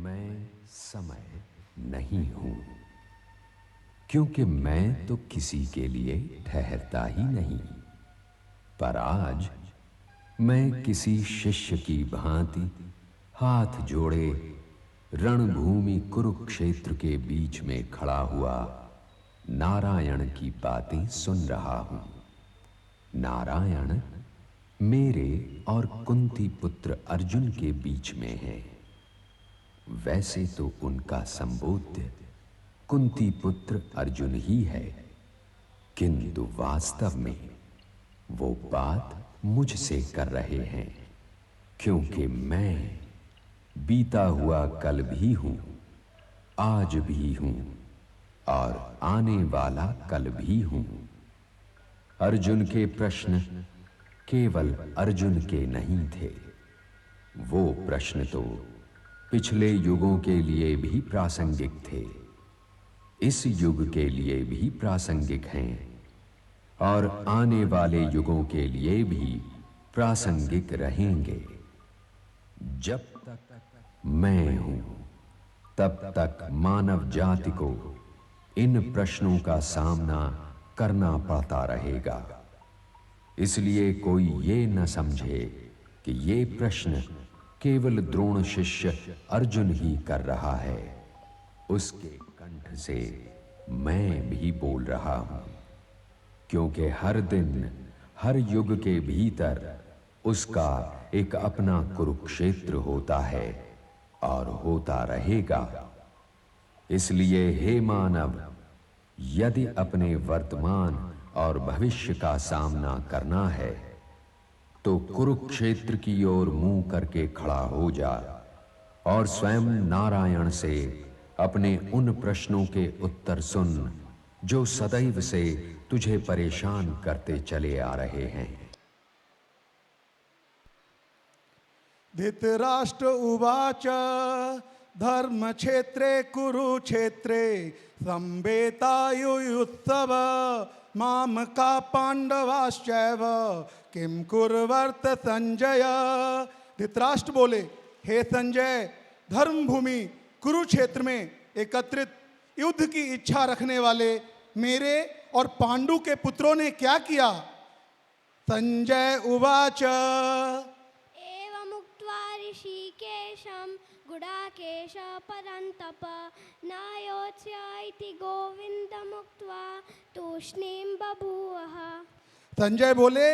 मैं समय नहीं हूं, क्योंकि मैं तो किसी के लिए ठहरता ही नहीं। पर आज मैं किसी शिष्य की भांति हाथ जोड़े रणभूमि कुरुक्षेत्र के बीच में खड़ा हुआ नारायण की बातें सुन रहा हूं। नारायण मेरे और कुंती पुत्र अर्जुन के बीच में है। वैसे तो उनका संबोध्य कुंती पुत्र अर्जुन ही है, किंतु वास्तव में वो बात मुझसे कर रहे हैं, क्योंकि मैं बीता हुआ कल भी हूं, आज भी हूं और आने वाला कल भी हूं। अर्जुन के प्रश्न केवल अर्जुन के नहीं थे, वो प्रश्न तो पिछले युगों के लिए भी प्रासंगिक थे, इस युग के लिए भी प्रासंगिक हैं और आने वाले युगों के लिए भी प्रासंगिक रहेंगे। जब तक मैं हूं तब तक मानव जाति को इन प्रश्नों का सामना करना पड़ता रहेगा। इसलिए कोई ये न समझे कि ये प्रश्न केवल द्रोण शिष्य अर्जुन ही कर रहा है। उसके कंठ से मैं भी बोल रहा हूं, क्योंकि हर दिन हर युग के भीतर उसका एक अपना कुरुक्षेत्र होता है और होता रहेगा। इसलिए हे मानव, यदि अपने वर्तमान और भविष्य का सामना करना है तो कुरुक्षेत्र की ओर मुंह करके खड़ा हो जा और स्वयं नारायण से अपने उन प्रश्नों के उत्तर सुन जो सदैव से तुझे परेशान करते चले आ रहे हैं। धृतराष्ट्र उवाच धर्मक्षेत्रे कुरुक्षेत्रे संवेतायुयुत्सव मामका पांडवाश्चैव किम कुर्वर्त संजय। धृतराष्ट्र बोले, हे संजय, धर्मभूमि कुरुक्षेत्र में एकत्रित युद्ध की इच्छा रखने वाले मेरे और पांडु के पुत्रों ने क्या किया। संजय उवाच ऋषिकेशं गुडाकेश परन्तप नायोत्स्य इति गोविन्दमुक्त्वा तूष्णीं बभूवः। संजय बोले,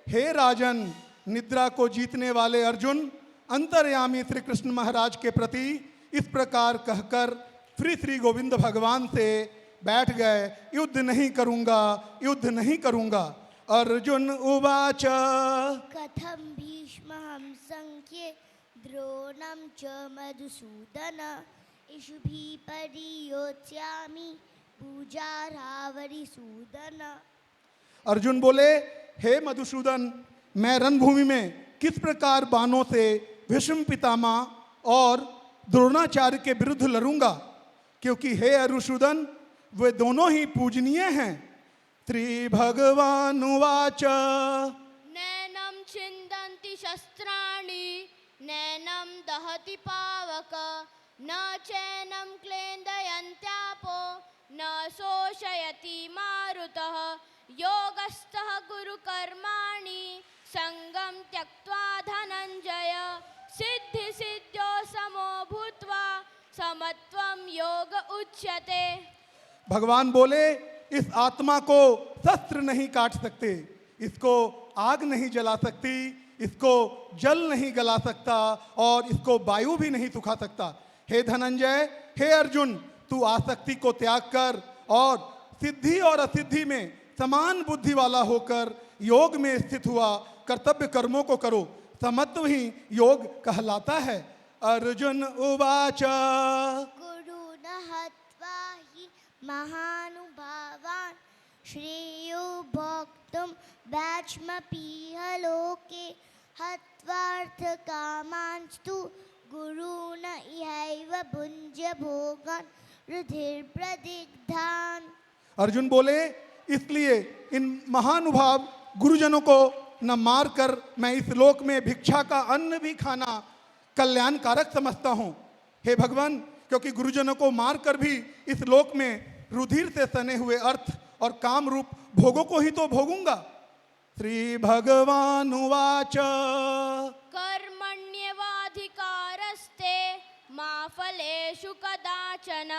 हे राजन, निद्रा को जीतने वाले अर्जुन अंतर्यामी श्री कृष्ण महाराज के प्रति इस प्रकार कहकर श्री गोविंद भगवान से बैठ गए। युद्ध नहीं करूंगा, युद्ध नहीं करूंगा। अर्जुन उवाच कथं भीष्महं संख्ये द्रोणं च मधुसूदन इषुभिः परियोत्स्यामि पूजार्हावरिसूदन। अर्जुन बोले, हे मधुसूदन, मैं रणभूमि में किस प्रकार बाणों से भीष्म पितामह और द्रोणाचार्य के विरुद्ध लड़ूंगा, क्योंकि हे अरुसूदन, वे दोनों ही पूजनीय हैं। श्री भगवान उवाच नैनं छिन्दन्ति शस्त्राणि नैनं दहति पावक न चैनं क्लेदयन्त्यापो न शोषयति मारुतः योगस्थः गुरुकर्माणि संगं त्यक्त्वा धनञ्जय सिद्धिसिद्ध्यो समो भूत्वा समत्वं योग उच्यते। भगवान बोले, इस आत्मा को शस्त्र नहीं काट सकते, इसको आग नहीं जला सकती, इसको जल नहीं गला सकता और इसको वायु भी नहीं सुखा सकता। हे धनंजय, हे अर्जुन, तू आसक्ति को त्याग कर और सिद्धि और असिद्धि में समान बुद्धि वाला होकर योग में स्थित हुआ कर्तव्य कर्मों को करो, समत्व ही योग कहलाता है। अर्जुन उवाच गुरुन् हत्वा हि महानुभावान् श्रेयो भोक्तुं वैक्ष्मपीह लोके हत्वार्थकामांस्तु गुरून् इहैव भुञ्ज्य भोगान् रुधिर्प्रदिग्धान्। अर्जुन बोले, इसलिए इन महानुभाव गुरुजनों को न मारकर मैं इस लोक में भिक्षा का अन्न भी खाना कल्याणकारक समझता हूँ। हे भगवान, क्योंकि गुरुजनों को मारकर भी इस लोक में रुधिर से सने हुए अर्थ और काम रूप भोगों को ही तो भोगूंगा। श्री भगवान उवाच कर्मण्येवाधिकारस्ते मा फलेषु कदाचन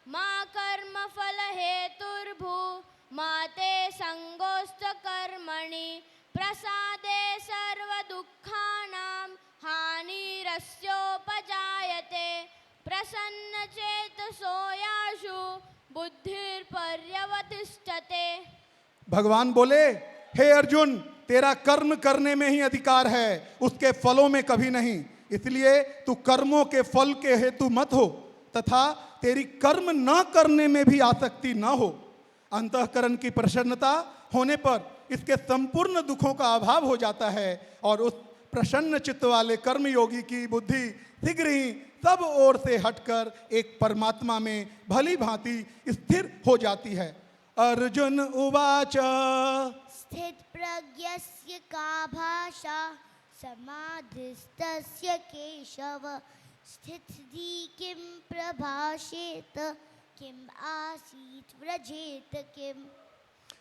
मा कर्मफल हेतुर्भू मा ते संगोऽस्त कर्मणि प्रसादे सर्वदुःखानां हानिरस्योपजायते प्रसन्नचेतसो यासु बुद्धिर्पर्यवतिष्ठते। भगवान बोले, हे अर्जुन, तेरा कर्म करने में ही अधिकार है, उसके फलों में कभी नहीं। इसलिए तू कर्मों के फल के हेतु मत हो तथा तेरी कर्म न करने में भी आसक्ति न हो। अंतःकरण की प्रसन्नता होने पर इसके संपूर्ण दुखों का अभाव हो जाता है और उस प्रसन्न चित्त वाले कर्मयोगी की बुद्धि शीघ्र ही सब ओर से हटकर एक परमात्मा में भली भांति स्थिर हो जाती है। अर्जुन उवाच स्थित प्रज्ञस्य का भाषा समाधिस्तस्य केशव स्थिति किं प्रभाषेत किम आसीत व्रजेत किम।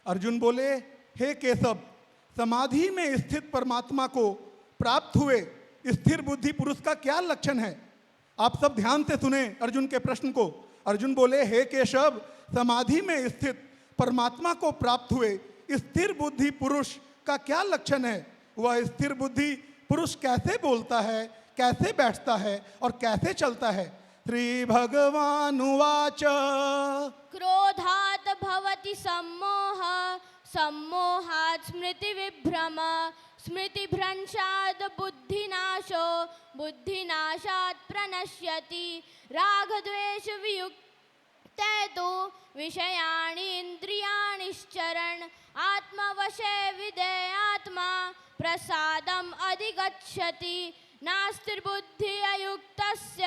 अर्जुन बोले, हे केशव, समाधि में स्थित परमात्मा को प्राप्त हुए स्थिर बुद्धि पुरुष का क्या लक्षण है? आप सब ध्यान से सुने अर्जुन के प्रश्न को। अर्जुन बोले, हे केशव, समाधि में स्थित परमात्मा को प्राप्त हुए स्थिर बुद्धि पुरुष का क्या लक्षण है? वह स्थिर बुद्धि पुरुष कैसे बोलता है, कैसे बैठता है और कैसे चलता है? श्री भगवान उवाच क्रोधात् भवति सम्मोह सम्मोहात् स्मृति विभ्रम स्मृतिभ्रंशात् बुद्धिनाशो बुद्धिनाशात् प्रणश्यति रागद्वेष वियुक्ते तु विषयाणि इन्द्रियाणिश्चरन् आत्मवशे विधेयात्मा प्रसादम् अधिगच्छति नास्तिर्बुद्धि अयुक्तस्य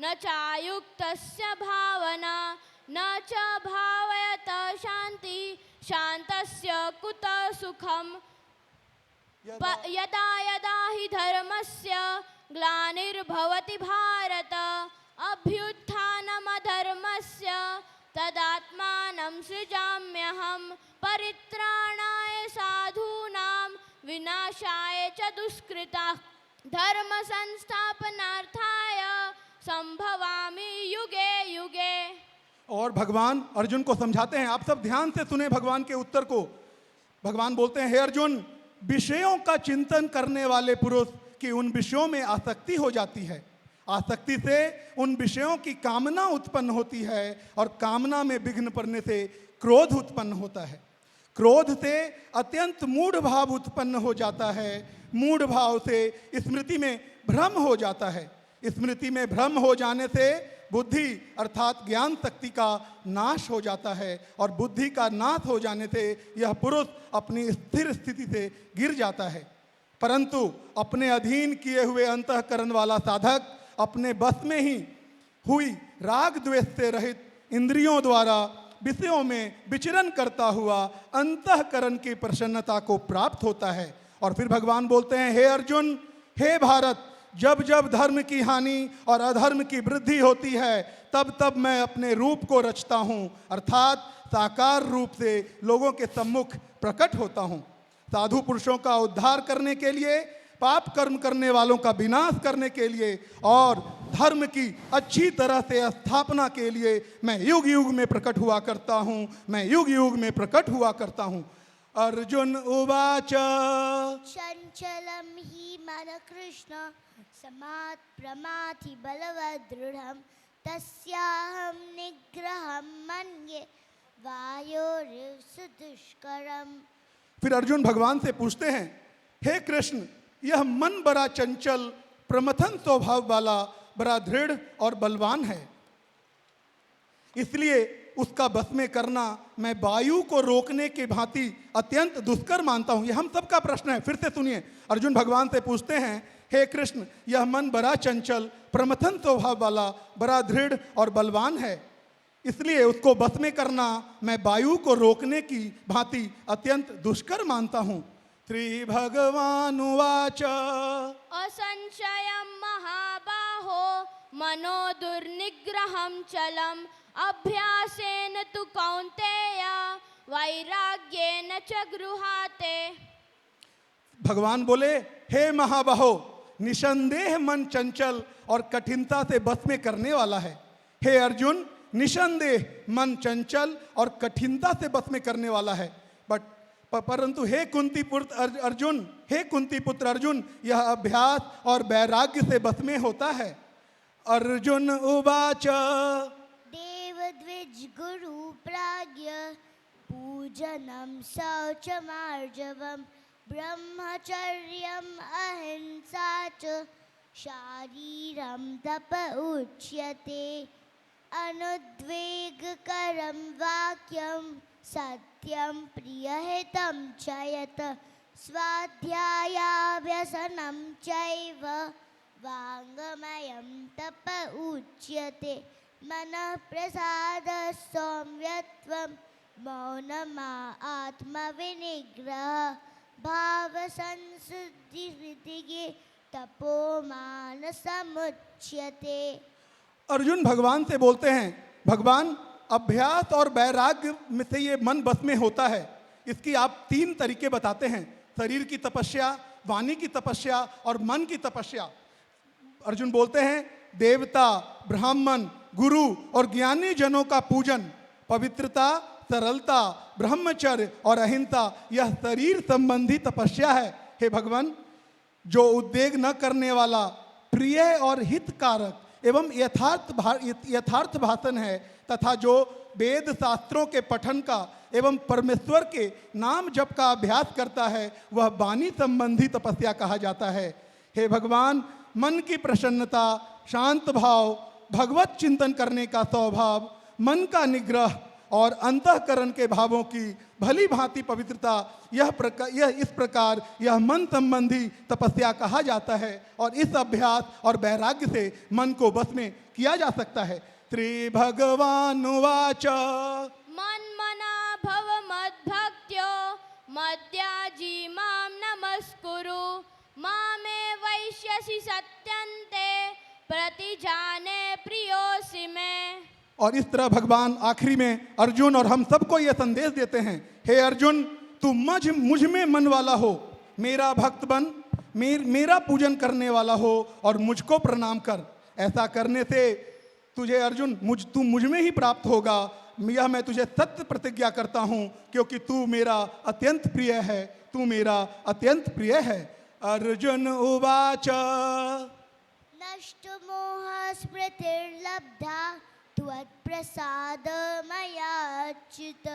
न चायुक्तस्य भावना न च भावयत शान्ति शान्तस्य कुतः सुखम् यदा यदा हि धर्मस्य ग्लानिर्भवति भारत अभ्युत्थानमधर्मस्य तदात्मानं सृजाम्यहं परित्राणाय साधूनां विनाशाय च दुष्कृताः धर्म संस्थापनार्थाय संभवामि युगे युगे। और भगवान अर्जुन को समझाते हैं। आप सब ध्यान से सुने भगवान के उत्तर को। भगवान बोलते हैं, हे अर्जुन, विषयों का चिंतन करने वाले पुरुष की उन विषयों में आसक्ति हो जाती है। आसक्ति से उन विषयों की कामना उत्पन्न होती है और कामना में विघ्न पड़ने से क्रोध उत्पन्न होता है। क्रोध से अत्यंत मूढ़ भाव उत्पन्न हो जाता है। मूढ़ भाव से स्मृति में भ्रम हो जाता है। स्मृति में भ्रम हो जाने से बुद्धि अर्थात ज्ञान शक्ति का नाश हो जाता है और बुद्धि का नाश हो जाने से यह पुरुष अपनी स्थिर स्थिति से गिर जाता है। परंतु अपने अधीन किए हुए अंतःकरण वाला साधक अपने बस में ही हुई राग द्वेष से रहित इंद्रियों द्वारा विषयों में विचरण करता हुआ अंतःकरण की प्रसन्नता को प्राप्त होता है। और फिर भगवान बोलते हैं, हे अर्जुन, हे भारत, जब जब धर्म की हानि और अधर्म की वृद्धि होती है तब तब मैं अपने रूप को रचता हूँ, अर्थात साकार रूप से लोगों के सम्मुख प्रकट होता हूँ। साधु पुरुषों का उद्धार करने के लिए, पाप कर्म करने वालों का विनाश करने के लिए और धर्म की अच्छी तरह से स्थापना के लिए मैं युग युग में प्रकट हुआ करता हूँ। मैं युग युग में प्रकट हुआ करता हूँ। अर्जुन उवाच चंचलं हि मन कृष्ण समात् प्रमाथि बलवदृढं तस्याहं निग्रहं मन्ये वायोरिव सुदुष्करम्। फिर अर्जुन भगवान से पूछते हैं, हे कृष्ण, यह मन बड़ा चंचल प्रमथन स्वभाव वाला बड़ा दृढ़ और बलवान है, इसलिए उसका बस में करना मैं वायु को रोकने की भांति अत्यंत दुष्कर मानता हूं। यह हम सबका प्रश्न है। फिर से सुनिए, अर्जुन भगवान से पूछते हैं, हे कृष्ण, यह मन बड़ा चंचल प्रमथन स्वभाव वाला बड़ा दृढ़ और बलवान है, इसलिए उसको बस में करना मैं वायु को रोकने की भांति अत्यंत दुष्कर मानता हूं। श्री भगवान उवाच असंशयं महाबाहो मनो दुर्निग्रहं चलम अभ्यासेन तु कौन्तेय वैराग्येन च गृहाते। भगवान बोले, हे महाबाहो, निसंदेह मन चंचल और कठिनता से बस में करने वाला है। हे अर्जुन, निसंदेह मन चंचल और कठिनता से बस में करने वाला है। परंतु हे कुंती पुत्र अर्जुन, हे कुंती पुत्र अर्जुन, यह अभ्यास और वैराग्य से बस में होता है। अर्जुन उवाच देवद्विज गुरु प्राज्ञ पूजनम शौचमार्जवम ब्रह्मचर्यम अहिंसा च शारीरम तप उच्यते। अनुद्वेगकरं वाक्यं सत्यं प्रियहितं च यत् स्वाध्यायाभ्यसनं चैव वाङ्मयं तप उच्यते। मनः प्रसादः सौम्यत्वं मौनमा आत्मविनिग्रहः भावसंशुद्धिर्विद्ये तपोमानसमुच्यते। अर्जुन भगवान से बोलते हैं, भगवान, अभ्यास और वैराग्य में से ये मन बस में होता है, इसकी आप 3 तरीके बताते हैं, शरीर की तपस्या, वाणी की तपस्या और मन की तपस्या। अर्जुन बोलते हैं, देवता, ब्राह्मण, गुरु और ज्ञानी जनों का पूजन, पवित्रता, सरलता, ब्रह्मचर्य और अहिंसा, यह शरीर संबंधी तपस्या है। हे भगवान, जो उद्वेग न करने वाला, प्रिय और हितकारक एवं यथार्थ भाषण है तथा जो वेद शास्त्रों के पठन का एवं परमेश्वर के नाम जप का अभ्यास करता है, वह वाणी संबंधी तपस्या कहा जाता है। हे भगवान, मन की प्रसन्नता, शांत भाव, भगवत चिंतन करने का स्वभाव, मन का निग्रह और अंतःकरण के भावों की भली भांति पवित्रता, इस प्रकार यह मन संबंधी तपस्या कहा जाता है और इस अभ्यास और वैराग्य से मन को बस में किया जा सकता है। श्री भगवान उवाच मन्मना भव मद्भक्त्यो मद्याजी मां नमस्कुरु मामे वैश्यसि सत्यन्ते प्रतिजाने प्रियोऽसि मे। और इस तरह भगवान आखिरी में अर्जुन और हम सबको यह संदेश देते हैं, हे अर्जुन, तू मुझ में मन वाला हो, मेरा भक्त बन, मेरा पूजन करने वाला हो और मुझको प्रणाम कर। ऐसा करने से तुझे अर्जुन तू मुझ में ही प्राप्त होगा। यह मैं तुझे सत्य प्रतिज्ञा करता हूँ, क्योंकि तू मेरा अत्यंत प्रिय है, तू मेरा अत्यंत प्रिय है। अर्जुन उवाच नष्ट मोह स्मृतिर्लब्धा त्वत्प्रसाद मयाच्युत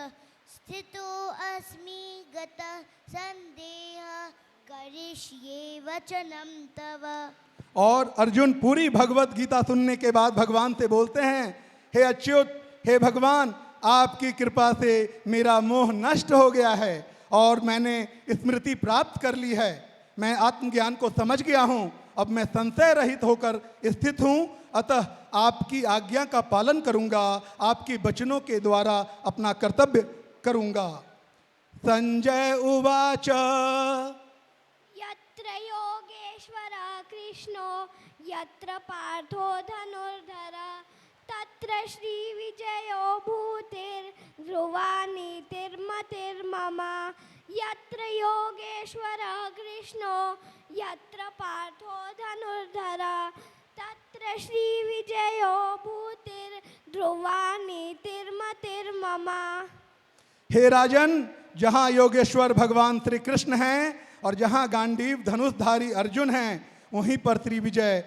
स्थितो अस्मि गतः संदेहः करिष्ये वचनं तव। और अर्जुन पूरी भगवत गीता सुनने के बाद भगवान से बोलते हैं, हे अच्युत, हे भगवान, आपकी कृपा से मेरा मोह नष्ट हो गया है और मैंने स्मृति प्राप्त कर ली है। मैं आत्मज्ञान को समझ गया हूँ, अब मैं संशय रहित होकर स्थित हूँ, अतः आपकी आज्ञा का पालन करूँगा, आपके वचनों के द्वारा अपना कर्तव्य करूँगा। संजय उवाच यत्र योगेश्वरः कृष्णो यत्र पार्थो धनुर्धर तत्र श्रीविजयो भूतिर्ध्रुवा नीतिर्मतिर्मम। यत्र योगेश्वरः कृष्णो यत्र पार्थो धनुर्धर तत्र श्रीविजयो भूतिर्ध्रुवा नीतिर्मतिर्मम। हे राजन, जहाँ योगेश्वर भगवान श्री कृष्ण हैं और जहाँ गांडीव धनुषधारी अर्जुन हैं, वहीं पर श्री विजय